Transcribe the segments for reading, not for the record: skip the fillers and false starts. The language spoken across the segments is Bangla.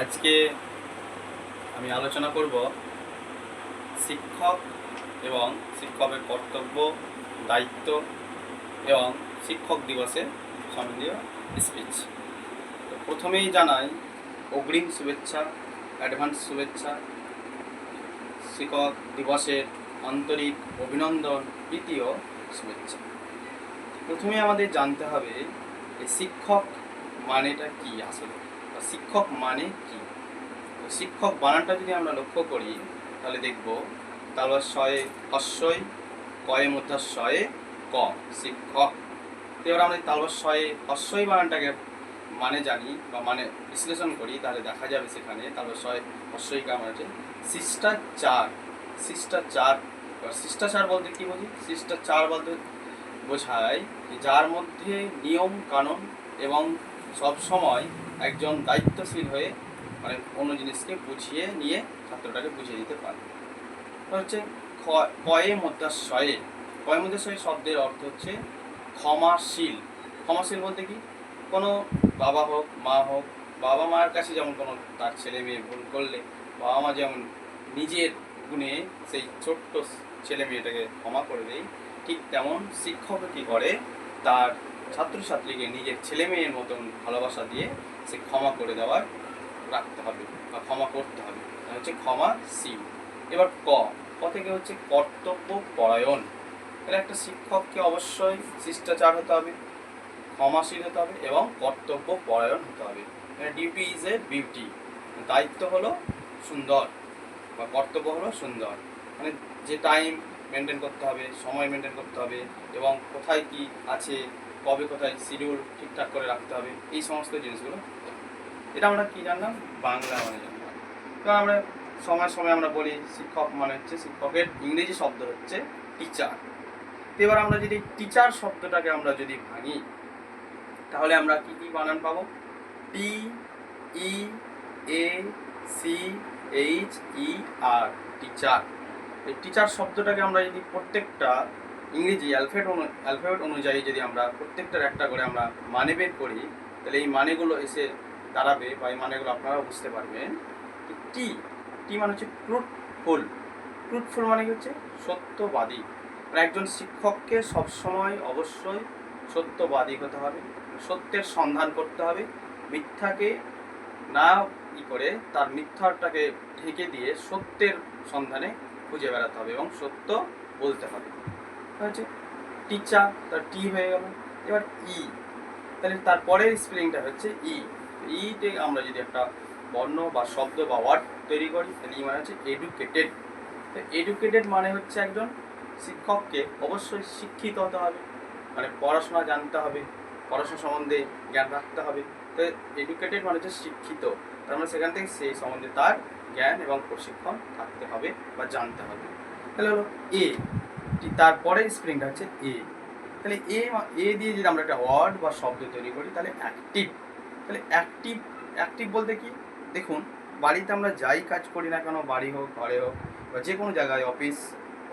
আজকে আমি আলোচনা করব শিক্ষক এবং শিক্ষকের কর্তব্য, দায়িত্ব এবং শিক্ষক দিবসে সম্বন্ধীয় স্পিচ। তো প্রথমেই জানাই অগ্রিম শুভেচ্ছা, অ্যাডভান্স শুভেচ্ছা। শিক্ষক দিবসের আন্তরিক অভিনন্দন, প্রীতি ও শুভেচ্ছা। প্রথমে আমাদের জানতে হবে শিক্ষক মানেটা কি, আসলে শিক্ষক মানে কি। শিক্ষক বানানটা যদি আমরা লক্ষ্য করি তাহলে দেখব তালবার শয়ে হস্যই, কয়ে মধ্যাশয়ে ক, শিক্ষক। এবার আমরা তালবার শয়ে হস্যই বানানটাকে মানে জানি বা মানে বিশ্লেষণ করি, তাহলে দেখা যাবে সেখানে তালবার শয়ে হস্যই কা মানে হচ্ছে শিষ্টাচার। শিষ্টাচার শিষ্টাচার বলতে কি বুঝি? শিষ্টাচার বলতে বোঝায় যার মধ্যে নিয়ম কানুন এবং সব সময় একজন দায়িত্বশীল হয়ে মানে কোনো জিনিসকে বুঝিয়ে নিয়ে ছাত্রটাকে বুঝিয়ে দিতে পারে। হচ্ছে কয়ে মধ্যাশয়ে। কয়ে মধ্যাশয়ে শব্দের অর্থ হচ্ছে ক্ষমাশীল। ক্ষমাশীল বলতে কি, কোনো বাবা হোক মা হোক, বাবা মার কাছে যেমন কোনো তার ছেলে মেয়ে ভুল করলে বাবা মা যেমন নিজের গুণে সেই ছোট্ট ছেলে মেয়েটাকে ক্ষমা করে দেয়, ঠিক তেমন শিক্ষক কী করে, তার ছাত্রছাত্রীকে নিজের ছেলে মেয়ের মতন ভালোবাসা দিয়ে সে ক্ষমা করে দেওয়ার রাখতে হবে বা ক্ষমা করতে হবে, হচ্ছে ক্ষমাশীল। এবার ক থেকে হচ্ছে কর্তব্য পরায়ণ। তাহলে একটা শিক্ষককে অবশ্যই শিষ্টাচার হতে হবে, ক্ষমাশীল হতে হবে এবং কর্তব্য পরায়ণ হতে হবে। ডিউটি ইজ এ বিউটি, দায়িত্ব হলো সুন্দর বা কর্তব্য হলো সুন্দর। মানে যে টাইম মেনটেন করতে হবে, সময় মেনটেন করতে হবে এবং কোথায় কি আছে, কবে কোথায় শিডিউল ঠিকঠাক করে রাখতে হবে, এই সমস্ত জিনিসগুলো। এটা আমরা কি জানলাম? বাংলা মানে জানলাম। তো আমরা সময় সময় আমরা বলি শিক্ষক মানে হচ্ছে, শিক্ষকের ইংরেজি শব্দ হচ্ছে টিচার। তো এবার আমরা যদি টিচার শব্দটাকে আমরা যদি ভাঙি তাহলে আমরা কি কি বানান পাবো? T E A C H E R, teacher. এই টিচার শব্দটাকে আমরা যদি প্রত্যেকটা ইংরেজি অ্যালফাবেট অনুযায়ী যদি আমরা প্রত্যেকটার একটা করে আমরা মানে বের করি, তাহলে এই মানেগুলো এসে দাঁড়াবে বা এই মানেগুলো আপনারা বুঝতে পারবেন। টি টি মানে হচ্ছে ট্রুথফুল। ট্রুথফুল মানে কি হচ্ছে সত্যবাদী। মানে একজন শিক্ষককে সবসময় অবশ্যই সত্যবাদী হতে হবে, সত্যের সন্ধান করতে হবে, মিথ্যাকে না করে তার মিথ্যাটাকে ঢেকে দিয়ে সত্যের সন্ধানে খুঁজে বেড়াতে হবে এবং সত্য বলতে হবে। হচ্ছে টিচার, তার টি হয়ে গেল। এবার ই, তাহলে তারপরের স্পেলিংটা হচ্ছে ই। ইতে আমরা যদি একটা বর্ণ বা শব্দ বা ওয়ার্ড তৈরি করি, তাহলে ই মানে হচ্ছে এডুকেটেড। তো এডুকেটেড মানে হচ্ছে একজন শিক্ষককে অবশ্যই শিক্ষিত হতে হবে, মানে পড়াশোনা জানতে হবে, পড়াশোনা সম্বন্ধে জ্ঞান রাখতে হবে। তো এডুকেটেড মানে হচ্ছে শিক্ষিত, তার মানে সেখান থেকে সেই সম্বন্ধে তার জ্ঞান এবং প্রশিক্ষণ থাকতে হবে বা জানতে হবে। তাহলে হলো এ, তারপরে স্প্রিংটা হচ্ছে এ। তাহলে এ দিয়ে যদি আমরা একটা ওয়ার্ড বা শব্দ তৈরি করি, তাহলে অ্যাক্টিভ। তাহলে অ্যাক্টিভ বলতে কি, দেখুন বাড়িতে আমরা যাই কাজ করি না কেন, বাড়ি হোক ঘরে হোক বা যে কোনো জায়গায়, অফিস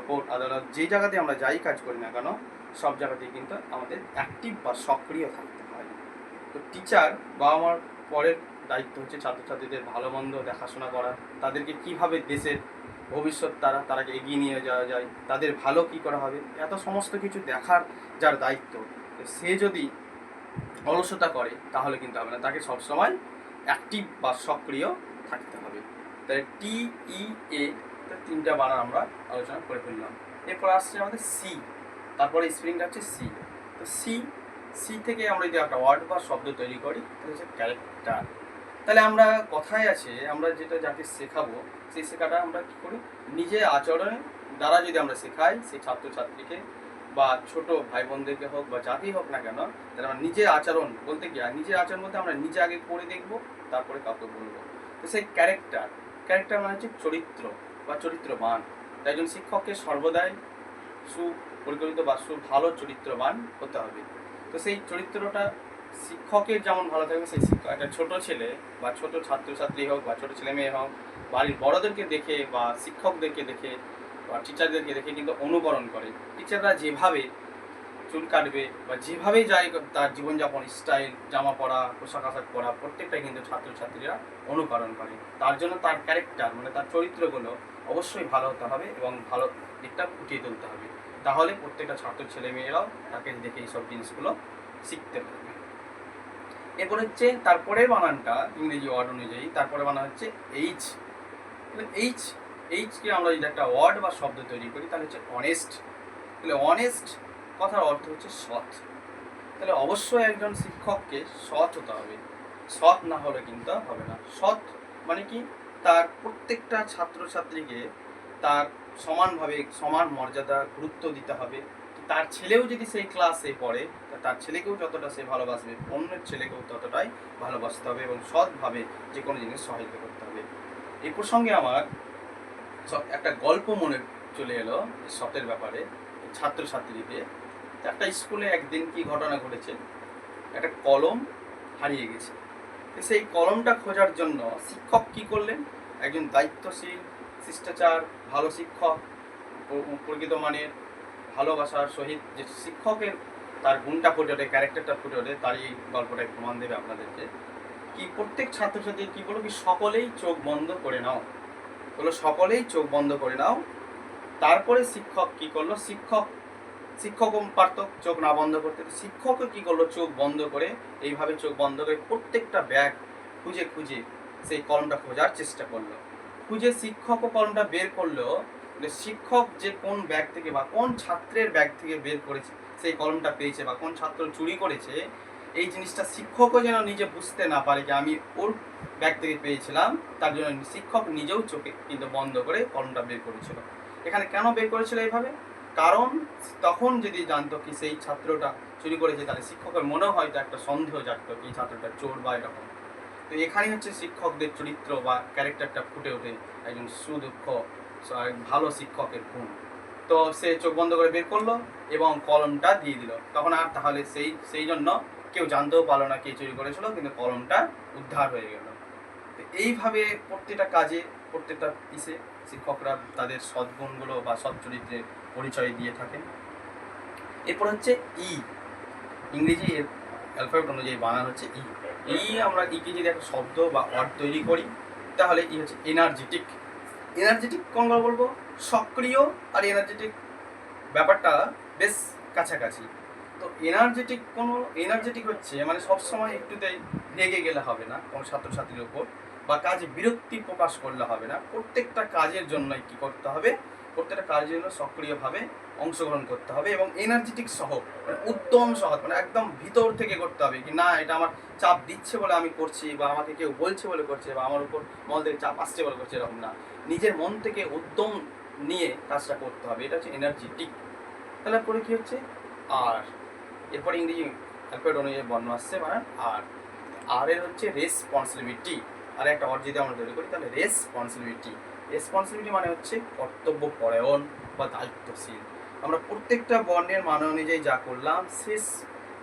কোর্ট আদালত, যে জায়গাতে আমরা যাই কাজ করি না কেন, সব জায়গাতেই কিন্তু আমাদের অ্যাক্টিভ বা সক্রিয় থাকতে হয়। তো টিচার বা আমার পরের দায়িত্ব হচ্ছে ছাত্রছাত্রীদের ভালো মন্দ দেখাশোনা করা, তাদেরকে কিভাবে দেশের ভবিষ্যৎ তারাকে এগিয়ে নিয়ে যাওয়া যায়, তাদের ভালো কি করা হবে, এত সমস্ত কিছু দেখার যার দায়িত্ব, সে যদি অলসতা করে তাহলে কিন্তু হবে না, তাকে সবসময় অ্যাক্টিভ বা সক্রিয় থাকতে হবে। তাই টি ই এ, তিনটা বানান আমরা আলোচনা করে ফেললাম। এরপর আসছে আমাদের সি, তারপরে স্প্রিংটা হচ্ছে সি। তো সি থেকে আমরা যদি একটা ওয়ার্ড বা শব্দ তৈরি করি, তাহলে হচ্ছে ক্যারেক্টার। তাহলে আমরা কথায় আছে, আমরা যেটা যাকে শেখাবো সেই শেখাটা আমরা কী করি, নিজে আচরণের দ্বারা যদি আমরা শেখাই সেই ছাত্রছাত্রীকে বা ছোট ভাই বোনদেরকে হোক বা যাকেই হোক না কেন, তাহলে আমরা নিজের আচরণ বলতে কি, আর নিজের আচরণ বলতে আমরা নিজে আগে করে দেখবো, তারপরে কাউকে বলবো। তো সেই ক্যারেক্টার মানে হচ্ছে চরিত্র বা চরিত্রবান। তাই একজন শিক্ষককে সর্বদাই সুপরিকল্পিত বা ভালো চরিত্রবান হতে হবে। তো সেই চরিত্রটা শিক্ষকের যেমন ভালো থাকবে, সেই শিক্ষক একটা ছোট ছেলে বা ছোট ছাত্রছাত্রী হোক বা ছোট ছেলে মেয়ে হোক, বাড়ির বড়দেরকে দেখে বা শিক্ষকদেরকে দেখে বা টিচারদেরকে দেখে কিন্তু অনুকরণ করে। টিচাররা যেভাবে চুল কাটবে বা যেভাবেই যায় তার জীবনযাপন স্টাইল, জামা পরা, পোশাক আশাক পরা প্রত্যেকটাই কিন্তু ছাত্রছাত্রীরা অনুকরণ করে। তার জন্য তার ক্যারেক্টার মানে তার চরিত্রগুলো অবশ্যই ভালো হতে হবে এবং ভালো দিকটা ফুটিয়ে তুলতে হবে। তাহলে প্রত্যেকটা ছাত্র ছেলেমেয়েরাও তাকে দেখে এইসব জিনিসগুলো শিখতে পারবে। এরপর হচ্ছে তারপরের বানানটা ইংরেজি ওয়ার্ড অনুযায়ী তারপরে বানান হচ্ছে এইচ। এইচ এইচকে আমরা যদি একটা ওয়ার্ড বা শব্দ তৈরি করি তাহলে হচ্ছে অনেস্ট। তাহলে অনেস্ট কথার অর্থ হচ্ছে সৎ। তাহলে অবশ্যই একজন শিক্ষককে সৎ হতে হবে, সৎ না হলে কিন্তু হবে না। সৎ মানে কি, তার প্রত্যেকটা ছাত্রছাত্রীকে তার সমানভাবে সমান মর্যাদা গুরুত্ব দিতে হবে। তার ছেলেও যদি সেই ক্লাসে পড়ে তার ছেলেকেও যতটা সে ভালোবাসবে অন্যের ছেলেকেও ততটাই ভালোবাসতে হবে এবং সৎভাবে যে কোনো জিনিস সহায়তা করতে হবে। এই প্রসঙ্গে আমার একটা গল্প মনে চলে এলো সতের ব্যাপারে। ছাত্রছাত্রীদের একটা স্কুলে একদিন কি ঘটনা ঘটেছে, একটা কলম হারিয়ে গেছে। সেই কলমটা খোঁজার জন্য শিক্ষক কি করলেন, একজন দায়িত্বশীল শিষ্টাচার ভালো শিক্ষক, প্রকৃত মানের ভালোবাসার সহিত যে শিক্ষকের তার গুণটা ফুটে ওঠে, ক্যারেক্টারটা ফুটে ওঠে, তার এই গল্পটাই প্রমাণ দেবে আপনাদেরকে। কি প্রত্যেক ছাত্রছাত্রী কি বলো, কি সকলেই চোখ বন্ধ করে নাও, বলো সকলেই চোখ বন্ধ করে নাও। তারপরে শিক্ষক কি করলো, শিক্ষকও পারত চোখ না বন্ধ করতে, শিক্ষকও কি করলো চোখ বন্ধ করে, এইভাবে চোখ বন্ধ করে প্রত্যেকটা ব্যাগ খুঁজে খুঁজে সেই কলমটা খোঁজার চেষ্টা করলো। খুঁজে শিক্ষকও কলমটা বের করলো, শিক্ষক যে কোন ব্যাগ থেকে বা কোন ছাত্রের ব্যাগ থেকে বের করেছে সেই কলমটা পেয়েছে বা কোন ছাত্র চুরি করেছে, এই জিনিসটা শিক্ষকও যেন নিজে বুঝতে না পারে যে আমি ওর ব্যাগ থেকে পেয়েছিলাম, তার জন্য শিক্ষক নিজেও চোখে কিন্তু বন্ধ করে কলমটা বের করেছিল। এখানে কেন বের করেছিল এইভাবে, কারণ তখন যদি জানতো কি সেই ছাত্রটা চুরি করেছে তাহলে শিক্ষকের মনেও হয়তো একটা সন্দেহ জাগতো কি ছাত্রটা চোর বা এরকম। তো এখানে হচ্ছে শিক্ষকদের চরিত্র বা ক্যারেক্টারটা ফুটে ওঠে, একজন সুদক্ষ ভালো শিক্ষকের গুণ। তো সে চোখ বন্ধ করে বের করলো এবং কলমটা দিয়ে দিল, তখন আর তাহলে সেই জন্য কেউ জানতেও পারলো না কে চুরি করেছিল, কিন্তু কলমটা উদ্ধার হয়ে গেল। তো এইভাবে প্রত্যেকটা কাজে প্রত্যেকটা পিসে শিক্ষকরা তাদের সদ্গুণগুলো বা সৎ চরিত্রের পরিচয় দিয়ে থাকেন। এরপর হচ্ছে ই, ইংরেজি অ্যালফাবেট অনুযায়ী বানান হচ্ছে ই। আমরা ইকে যদি একটা শব্দ বা ওয়ার্ড তৈরি করি তাহলে ই হচ্ছে এনার্জেটিক। এনার্জেটিক কোন বলবো, সক্রিয় আর এনার্জেটিক ব্যাপারটা বেশ কাছাকাছি। তো এনার্জেটিক হচ্ছে মানে সবসময় একটুতেই রেগে গেলে হবে না কোনো ছাত্রছাত্রীর ওপর, বা কাজে বিরক্তি প্রকাশ করলে হবে না। প্রত্যেকটা কাজের জন্যই কী করতে হবে, প্রত্যেকটা কাজের জন্য সক্রিয়ভাবে অংশগ্রহণ করতে হবে এবং এনার্জেটিক সহ মানে উদ্যম সহ মানে একদম ভিতর থেকে করতে হবে, কি না এটা আমার চাপ দিচ্ছে বলে আমি করছি বা আমাকে কেউ বলছে বলে করছে বা আমার উপর মন থেকে চাপ আসছে বলে করছে, এরকম না। নিজের মন থেকে উদ্যম নিয়ে কাজটা করতে হবে, এটা হচ্ছে এনার্জেটিক। তাহলে পরে কী হচ্ছে আর, এরপরে ইংরেজি অ্যালফাবেট অনুযায়ী বর্ণ আসছে মানে আর এর হচ্ছে রেসপন্সিবিলিটি। আর একটা ওয়ার্ড যদি আমরা তৈরি করি তাহলে রেসপন্সিবিলিটি মানে হচ্ছে কর্তব্য পরায়ণ বা দায়িত্বশীল। আমরা প্রত্যেকটা বর্ণের মান অনুযায়ী যা করলাম শেষ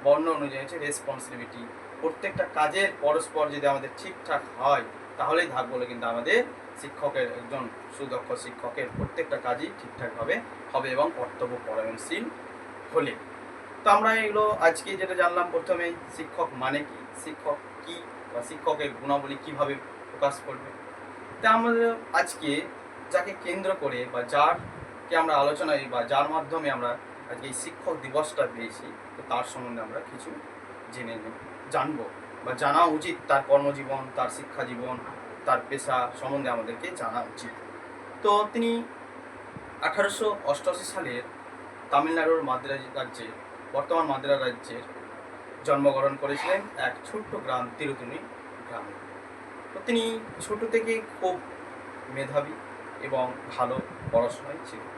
বর্ণ অনুযায়ী হচ্ছে রেসপন্সিবিলিটি। প্রত্যেকটা কাজের পরস্পর যদি আমাদের ঠিকঠাক হয় তাহলেই থাকবো, কিন্তু আমাদের শিক্ষকের একজন সুদক্ষ শিক্ষকের প্রত্যেকটা কাজই ঠিকঠাকভাবে হবে এবং কর্তব্য পরায়ণশীল হলে। তো আমরা এগুলো আজকে যেটা জানলাম, প্রথমে শিক্ষক মানে কি, শিক্ষক কি বা শিক্ষকের গুণাবলী কিভাবে প্রকাশ করবে। তা আমাদের আজকে যাকে কেন্দ্র করে বা যারকে আমরা আলোচনায় বা যার মাধ্যমে আমরা আজকে এই শিক্ষক দিবসটা পেয়েছি, তো তার সম্বন্ধে আমরা কিছু জানবো বা জানা উচিত। তার কর্মজীবন, তার শিক্ষা জীবন, তার পেশা সম্বন্ধে আমাদেরকে জানা উচিত। তো তিনি 1888 সালের তামিলনাড়ুর মাদ্রাজ রাজ্যে, বর্তমান মাদ্রাজ রাজ্যের জন্মগ্রহণ করেছিলেন এক ছোট্ট গ্রাম তিরুতুনি গ্রামে। তো তিনি ছোট থেকে খুব মেধাবী এবং ভালো পড়াশোনায় ছিলেন।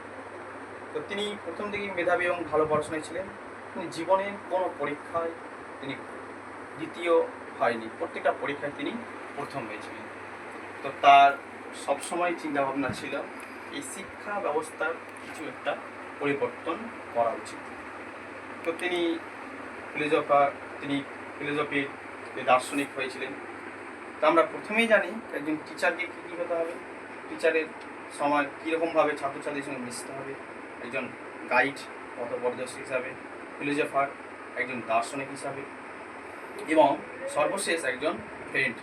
তো তিনি প্রথম থেকেই মেধাবী এবং ভালো পড়াশোনায় ছিলেন। তিনি জীবনের কোনো পরীক্ষায় তিনি দ্বিতীয় হয়নি, প্রত্যেকটা পরীক্ষায় তিনি প্রথম হয়েছিলেন। তো তার সবসময় চিন্তাভাবনা ছিল এই শিক্ষা ব্যবস্থার কিছু একটা পরিবর্তন করা উচিত। তো তিনি ফিলোসফির দার্শনিক হয়েছিলেন। তো আমরা প্রথমেই জানি একজন টিচারকে কী কী হতে হবে, টিচারের সময় কীরকমভাবে ছাত্রছাত্রীর সঙ্গে মিশতে হবে, একজন গাইড পথপ্রদর্শক হিসাবে, ফিলোজফার, একজন দার্শনিক হিসাবে, এবং সর্বশেষ একজন ফ্রেন্ড,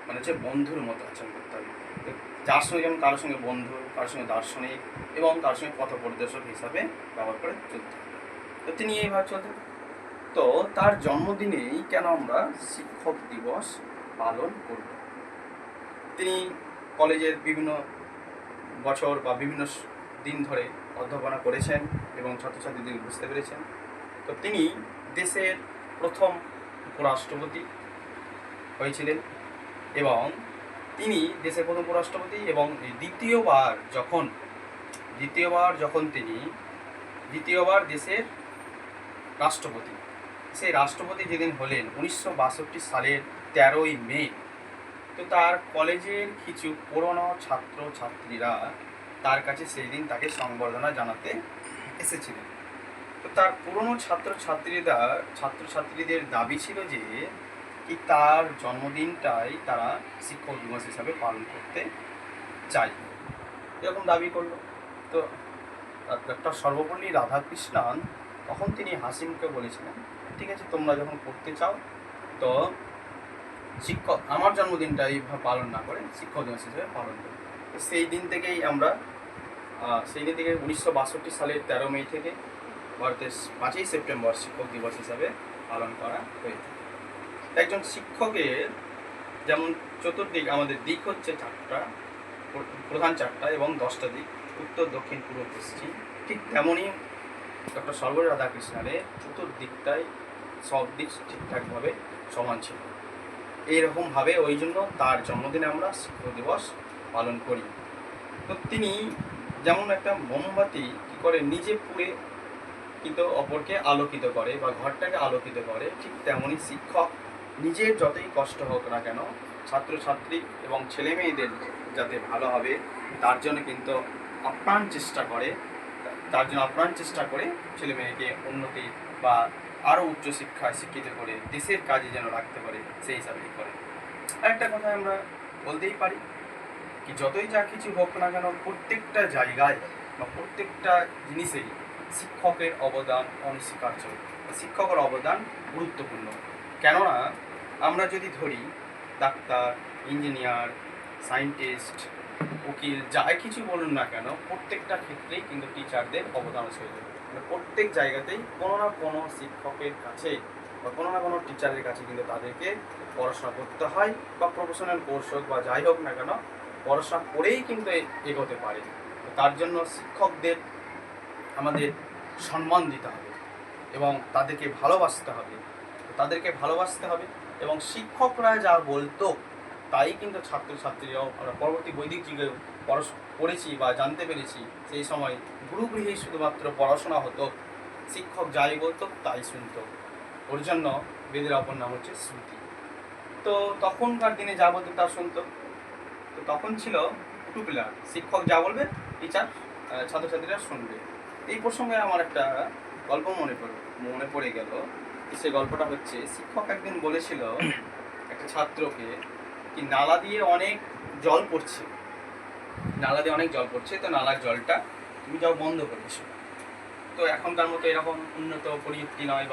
মানে হচ্ছে বন্ধুর মতো আচরণ করতে হবে। তো যার সঙ্গে যেমন কারোর সঙ্গে বন্ধু, কারোর সঙ্গে দার্শনিক এবং কারোর সঙ্গে পথ পরিদর্শক হিসাবে ব্যবহার করে চলতে হবে। তো তিনি এইভাবে চলতেন। তো তার জন্মদিনেই কেন আমরা শিক্ষক দিবস পালন করব? তিনি কলেজের বিভিন্ন বছর বা বিভিন্ন দিন ধরে অধ্যাপনা করেছেন এবং ছাত্রছাত্রীদের বুঝতে পেরেছেন। তো তিনি দেশের প্রথম উপরাষ্ট্রপতি হয়েছিলেন, এবং তিনি দেশের প্রথম উপরাষ্ট্রপতি, এবং তিনি দ্বিতীয়বার দেশের রাষ্ট্রপতি। সেই রাষ্ট্রপতি যেদিন হলেন 1962 সালের 13ই মে, তো তার কলেজের কিছু পুরনো ছাত্রছাত্রীরা তার কাছে সেই দিন তাকে সংবর্ধনা জানাতে এসেছিলেন। তো তার পুরনো ছাত্রছাত্রীদের দাবি ছিল যে কি তার জন্মদিনটাই তারা শিক্ষক দিবস হিসাবে পালন করতে চাই, এরকম দাবি করলো। তো ডক্টর সর্বপল্লী রাধাকৃষ্ণন তখন তিনি হাসিমকে বলেছিলেন, ঠিক আছে, তোমরা যখন করতে চাও তো আমার জন্মদিনটা এইভাবে পালন না করে শিক্ষক দিবস হিসেবে পালন করি। তো সেই দিন থেকে 1962 সালের 13 মে থেকে ভারতের 5ই সেপ্টেম্বর শিক্ষক দিবস হিসাবে পালন করা হয়ে থাকে। একজন শিক্ষকের যেমন চতুর্দিক, আমাদের দিক হচ্ছে প্রধান চারটা এবং 10টা দিক, উত্তর, দক্ষিণ, পূর্ব, পশ্চিম, ঠিক তেমনই ডক্টর সর্বপল্লী রাধাকৃষ্ণনের চতুর্দিকটাই সব দিক ঠিকঠাকভাবে সমান ছিল। এইরকমভাবে ওই জন্য তার জন্মদিনে আমরা শিক্ষক দিবস পালন করি। তো তিনি যেমন একটা মোমবাতি কী করে নিজে পুড়ে কিন্তু অপরকে আলোকিত করে বা ঘরটাকে আলোকিত করে, ঠিক তেমনই শিক্ষক নিজের যতই কষ্ট হোক না কেন ছাত্রছাত্রী এবং ছেলে মেয়েদের যাতে ভালো হবে তার জন্য কিন্তু আপ্রাণ চেষ্টা করে ছেলে মেয়েকে উন্নতি বা আরও উচ্চশিক্ষায় শিক্ষিত করে দেশের কাজে যেন রাখতে পারে, সেই হিসাবেই করে। আরেকটা কথা আমরা বলতেই পারি কি যতই যা কিছু হোক না কেন প্রত্যেকটা জায়গায় বা প্রত্যেকটা জিনিসেই শিক্ষকের অবদান অনস্বীকার্য। শিক্ষকের অবদান গুরুত্বপূর্ণ। কেননা আমরা যদি ধরি ডাক্তার, ইঞ্জিনিয়ার, সায়েন্টিস্ট, উকিল, যাই কিছু বলুন না কেন প্রত্যেকটা ক্ষেত্রেই কিন্তু টিচারদের অবদান আছে। মানে প্রত্যেক জায়গাতেই কোনো না কোনো শিক্ষকের কাছে বা কোনো না কোনো টিচারের কাছে কিন্তু তাদেরকে পড়াশোনা করতে হয়, বা প্রফেশনাল কোর্স হোক বা যাই হোক না কেন পড়াশোনা করেই কিন্তু এগোতে পারে। তার জন্য শিক্ষকদের আমাদের সম্মান দিতে হবে এবং তাদেরকে ভালোবাসতে হবে এবং শিক্ষকরা যা বলতো তাই কিন্তু ছাত্রছাত্রীরাও, আমরা পরবর্তী বৈদিক যুগে পড়েছি বা জানতে পেরেছি, সেই সময় গুরুগৃহেই শুধুমাত্র পড়াশোনা হতো, শিক্ষক যাই বলতো তাই শুনতো। ওর জন্য বেদের অপর নাম হচ্ছে শ্রুতি। তো তখনকার দিনে যা বলতো তা শুনতো। তো তখন ছিল টু পিলার, শিক্ষক যা বলবে টিচার, ছাত্রছাত্রীরা শুনবে। এই প্রসঙ্গে আমার একটা গল্প মনে পড়ে গেল। সেই গল্পটা হচ্ছে, শিক্ষক একদিন বলেছিল একটা ছাত্রকে কি নালা দিয়ে অনেক জল পড়ছে, তো নালার জলটা তুমি যাও বন্ধ করে এসো। তো এখনকার মতো এরকম উন্নত প্রযুক্তি নয়,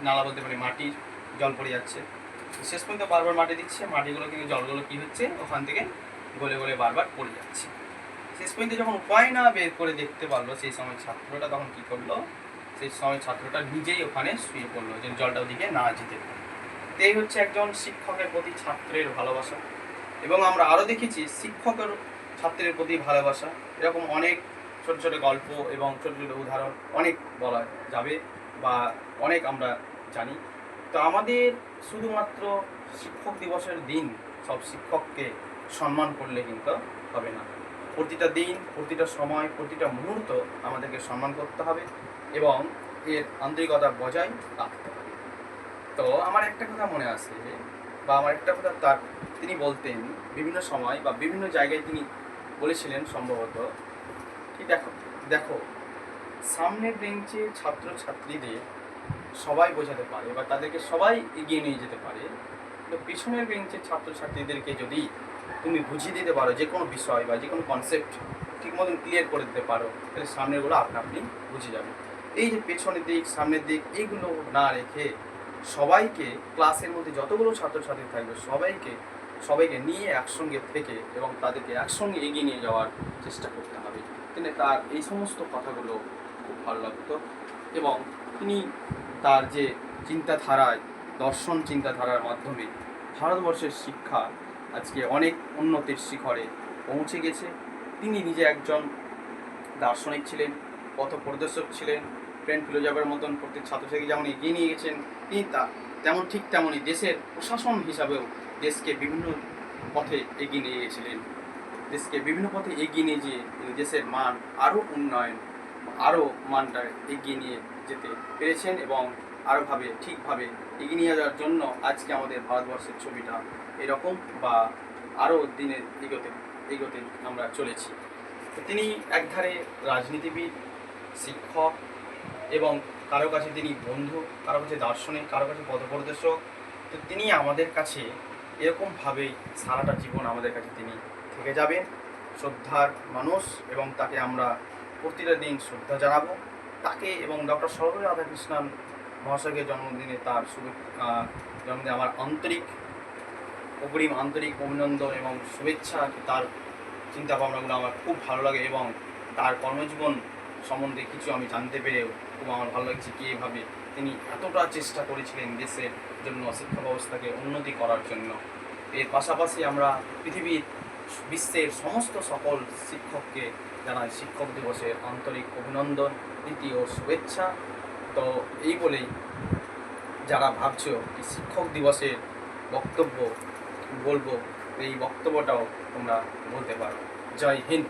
নালা বলতে পারি মাটির জল পড়ে যাচ্ছে। শেষ পর্যন্ত বারবার মাটি দিচ্ছে, মাটিগুলো কিন্তু জলগুলো কী হচ্ছে ওখান থেকে গলে গলে বারবার পড়ে যাচ্ছে। শেষ পর্যন্ত যখন উপায় না বের করে দেখতে পারলো, সেই সময় ছাত্রটা তখন কী করলো, সেই সময় ছাত্রটা নিজেই ওখানে শুয়ে পড়লো যে জলটা ওদিকে না যেতে পারে। এই হচ্ছে একজন শিক্ষকের প্রতি ছাত্রের ভালোবাসা। এবং আমরা আরও দেখেছি শিক্ষকের ছাত্রের প্রতি ভালোবাসা, এরকম অনেক ছোট ছোট গল্প এবং ছোট ছোট উদাহরণ অনেক বলা যাবে বা অনেক আমরা জানি। তো আমাদের শুধুমাত্র শিক্ষক দিবসের দিন সব শিক্ষককে সম্মান করলে কিন্তু হবে না। প্রতিটা দিন, প্রতিটা সময়, প্রতিটা মুহূর্ত আমাদেরকে সম্মান করতে হবে এবং এর আন্তরিকতা বজায় রাখতে হবে। তো আমার একটা কথা মনে আসে বা আমার একটা কথা তিনি বলতেন বিভিন্ন সময় বা বিভিন্ন জায়গায় তিনি বলেছিলেন সম্ভবত, কি দেখো সামনের বেঞ্চে ছাত্রছাত্রীদের সবাই বোঝাতে পারে বা তাদেরকে সবাই এগিয়ে নিয়ে যেতে পারে, তো পিছনের বেঞ্চের ছাত্রছাত্রীদেরকে যদি তুমি বুঝিয়ে দিতে পারো যে কোনো বিষয় বা যে কোনো কনসেপ্ট ঠিক মতন ক্লিয়ার করে দিতে পারো, তাহলে সামনেরগুলো আপনি বুঝে যাবে। এই যে পেছনের দিক সামনের দিক এইগুলো না রেখে সবাইকে, ক্লাসের মধ্যে যতগুলো ছাত্রছাত্রী থাকবে সবাইকে নিয়ে একসঙ্গে থেকে এবং তাদেরকে একসঙ্গে এগিয়ে নিয়ে যাওয়ার চেষ্টা করতে হবে। তিনি তার এই সমস্ত কথাগুলো খুব ভালো লাগতো এবং তিনি তার যে চিন্তাধারায়, দর্শন চিন্তাধারার মাধ্যমে ভারতবর্ষের শিক্ষা আজকে অনেক উন্নতির শিখরে পৌঁছে গেছে। তিনি নিজে একজন দার্শনিক ছিলেন, পথপ্রদর্শক ছিলেন, ফ্রেন্ড ফিলোজফারের মতন প্রত্যেক ছাত্রছাত্রীকে যেমন এগিয়ে নিয়ে গেছেন, তিনি তেমনই দেশের প্রশাসন হিসাবেও দেশকে বিভিন্ন পথে এগিয়ে নিয়ে গেছিলেন। দেশকে বিভিন্ন পথে এগিয়ে নিয়ে যেয়ে তিনি দেশের মান আরও উন্নয়ন, আরও মানটা এগিয়ে নিয়ে যেতে পেরেছেন এবং ঠিকভাবে এগিয়ে নিয়ে যাওয়ার জন্য আজকে আমাদের ভারতবর্ষের ছবিটা এরকম বা আরও দিনের এগোতে আমরা চলেছি। তো তিনি একধারে রাজনীতিবিদ, শিক্ষক এবং কারো কাছে তিনি বন্ধু, কারো কাছে দার্শনিক, কারো কাছে পথপ্রদর্শক। তো তিনি আমাদের কাছে এরকমভাবেই সারাটা জীবন আমাদের কাছে তিনি থেকে যাবেন, শ্রদ্ধার মানুষ, এবং তাকে আমরা প্রতিটা দিন শ্রদ্ধা জানাবো তাকে। এবং ডক্টর সর্বপল্লী রাধাকৃষ্ণন মহাশয়কে জন্মদিনে জন্মদিনে আমার আন্তরিক অভিনন্দন এবং শুভেচ্ছা। তার চিন্তাভাবনাগুলো আমার খুব ভালো লাগে এবং তার কর্মজীবন সম্বন্ধে কিছু আমি জানতে পেরেও খুব আমার ভালো লাগছে কি এভাবে তিনি এতটা চেষ্টা করেছিলেন দেশের জন্য, শিক্ষা ব্যবস্থাকে উন্নতি করার জন্য। এর পাশাপাশি আমরা বিশ্বের সকল শিক্ষককে জানাই শিক্ষক দিবসের আন্তরিক অভিনন্দন, প্রীতি ও শুভেচ্ছা। তো এই বলেই যারা ভাবছো এই শিক্ষক দিবসের বক্তব্য বলবো, এই বক্তব্যটাও তোমরা বলতে পারো। জয় হিন্দ।